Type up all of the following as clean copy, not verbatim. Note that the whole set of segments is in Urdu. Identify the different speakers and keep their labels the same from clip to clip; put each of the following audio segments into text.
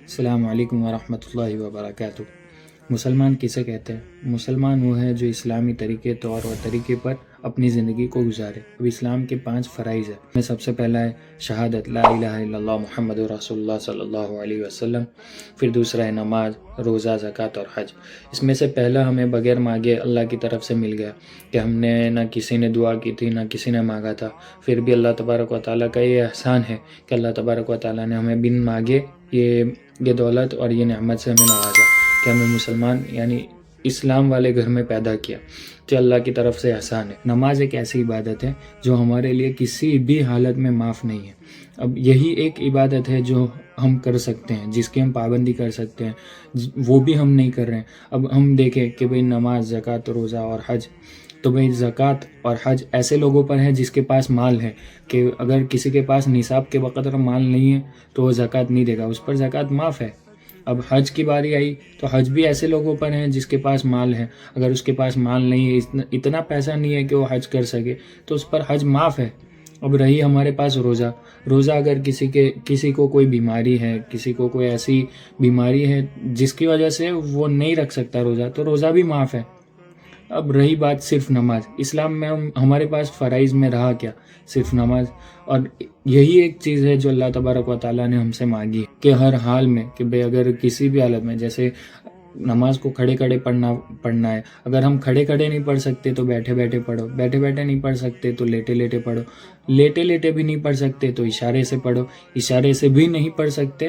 Speaker 1: السلام علیکم ورحمۃ اللہ وبرکاتہ۔ مسلمان کسے کہتے ہیں؟ مسلمان وہ ہے جو اسلامی طریقے طور اور طریقے پر اپنی زندگی کو گزارے۔ اب اسلام کے 5 فرائض ہیں۔ میں سب سے پہلا ہے شہادت لا الہ الا اللہ محمد رسول اللہ صلی اللہ علیہ وسلم۔ پھر دوسرا ہے نماز، روزہ، زکوٰۃ اور حج۔ اس میں سے پہلا ہمیں بغیر مانگے اللہ کی طرف سے مل گیا کہ ہم نے نہ کسی نے دعا کی تھی، نہ کسی نے مانگا تھا، پھر بھی اللہ تبارک و تعالیٰ کا یہ احسان ہے کہ اللہ تبارک و تعالیٰ نے ہمیں بن مانگے یہ دولت اور یہ نعمت سے ہمیں نوازا کہ ہمیں مسلمان یعنی اسلام والے گھر میں پیدا کیا، جو اللہ کی طرف سے احسان ہے۔ نماز ایک ایسی عبادت ہے جو ہمارے لیے کسی بھی حالت میں معاف نہیں ہے۔ اب یہی ایک عبادت ہے جو ہم کر سکتے ہیں، جس کی ہم پابندی کر سکتے ہیں، وہ بھی ہم نہیں کر رہے ہیں۔ اب ہم دیکھیں کہ بھئی نماز، زکوٰۃ، روزہ اور حج، تو بھئی زکوٰۃ اور حج ایسے لوگوں پر ہے جس کے پاس مال ہے کہ اگر کسی کے پاس نصاب کے وقت مال نہیں ہے تو وہ زکوٰۃ نہیں دے گا، اس پر زکوٰۃ معاف ہے۔ اب حج کی باری آئی تو حج بھی ایسے لوگوں پر ہیں جس کے پاس مال ہے، اگر اس کے پاس مال نہیں ہے، اتنا پیسہ نہیں ہے کہ وہ حج کر سکے تو اس پر حج معاف ہے۔ اب رہی ہمارے پاس روزہ اگر کسی کو کوئی بیماری ہے، کسی کو کوئی ایسی بیماری ہے جس کی وجہ سے وہ نہیں رکھ سکتا روزہ، تو روزہ بھی معاف ہے۔ اب رہی بات صرف نماز، اسلام میں ہمارے پاس فرائض میں رہا کیا؟ صرف نماز، اور یہی ایک چیز ہے جو اللہ تبارک و تعالیٰ نے ہم سے مانگی ہے کہ ہر حال میں کہ بھئی اگر کسی بھی حالت میں، جیسے نماز کو کھڑے پڑھنا ہے، اگر ہم کھڑے نہیں پڑھ سکتے تو بیٹھے پڑھو، بیٹھے نہیں پڑھ سکتے تو لیٹے پڑھو، لیٹے بھی نہیں پڑھ سکتے تو اشارے سے پڑھو، اشارے سے بھی نہیں پڑھ سکتے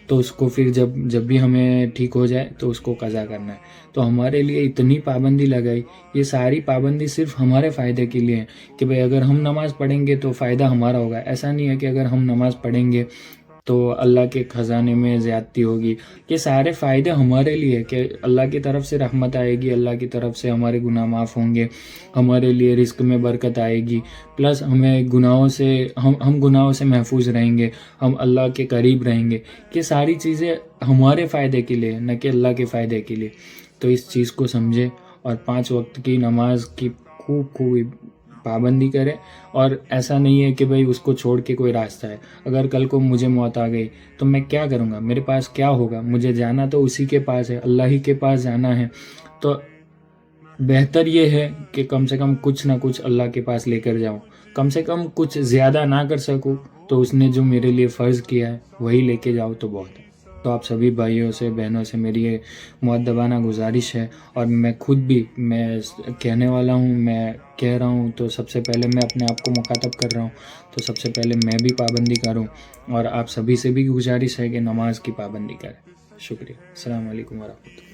Speaker 1: تو اس کو پھر جب بھی ہمیں ٹھیک ہو جائے تو اس کو قضا کرنا ہے۔ تو ہمارے لیے اتنی پابندی لگائی، یہ ساری پابندی صرف ہمارے فائدے کے لیے ہے کہ بھئی اگر ہم نماز پڑھیں گے تو فائدہ ہمارا ہوگا۔ ایسا نہیں ہے کہ اگر ہم نماز پڑھیں گے تو اللہ کے خزانے میں زیادتی ہوگی۔ یہ سارے فائدے ہمارے لیے کہ اللہ کی طرف سے رحمت آئے گی، اللہ کی طرف سے ہمارے گناہ معاف ہوں گے، ہمارے لیے رزق میں برکت آئے گی، پلس ہمیں ہم گناہوں سے محفوظ رہیں گے، ہم اللہ کے قریب رہیں گے۔ یہ ساری چیزیں ہمارے فائدے کے لیے، نہ کہ اللہ کے فائدے کے لیے۔ تو اس چیز کو سمجھے اور 5 وقت کی نماز کی خوب پابندی کرے، اور ایسا نہیں ہے کہ بھئی اس کو چھوڑ کے کوئی راستہ ہے۔ اگر کل کو مجھے موت آ گئی تو میں کیا کروں گا؟ میرے پاس کیا ہوگا؟ مجھے جانا تو اسی کے پاس ہے، اللہ ہی کے پاس جانا ہے۔ تو بہتر یہ ہے کہ کم سے کم کچھ نہ کچھ اللہ کے پاس لے کر جاؤں، کم سے کم کچھ زیادہ نہ کر سکوں تو اس نے جو میرے لیے فرض کیا ہے وہی لے کے جاؤ تو بہت ہے۔ تو آپ سبھی بھائیوں سے، بہنوں سے میری یہ مؤدبانہ گزارش ہے، اور میں خود بھی کہنے والا ہوں، میں کہہ رہا ہوں، تو سب سے پہلے میں اپنے آپ کو مخاطب کر رہا ہوں، تو سب سے پہلے میں بھی پابندی کروں، اور آپ سبھی سے بھی گزارش ہے کہ نماز کی پابندی کریں۔ شکریہ۔ السلام علیکم ورحمۃ اللہ۔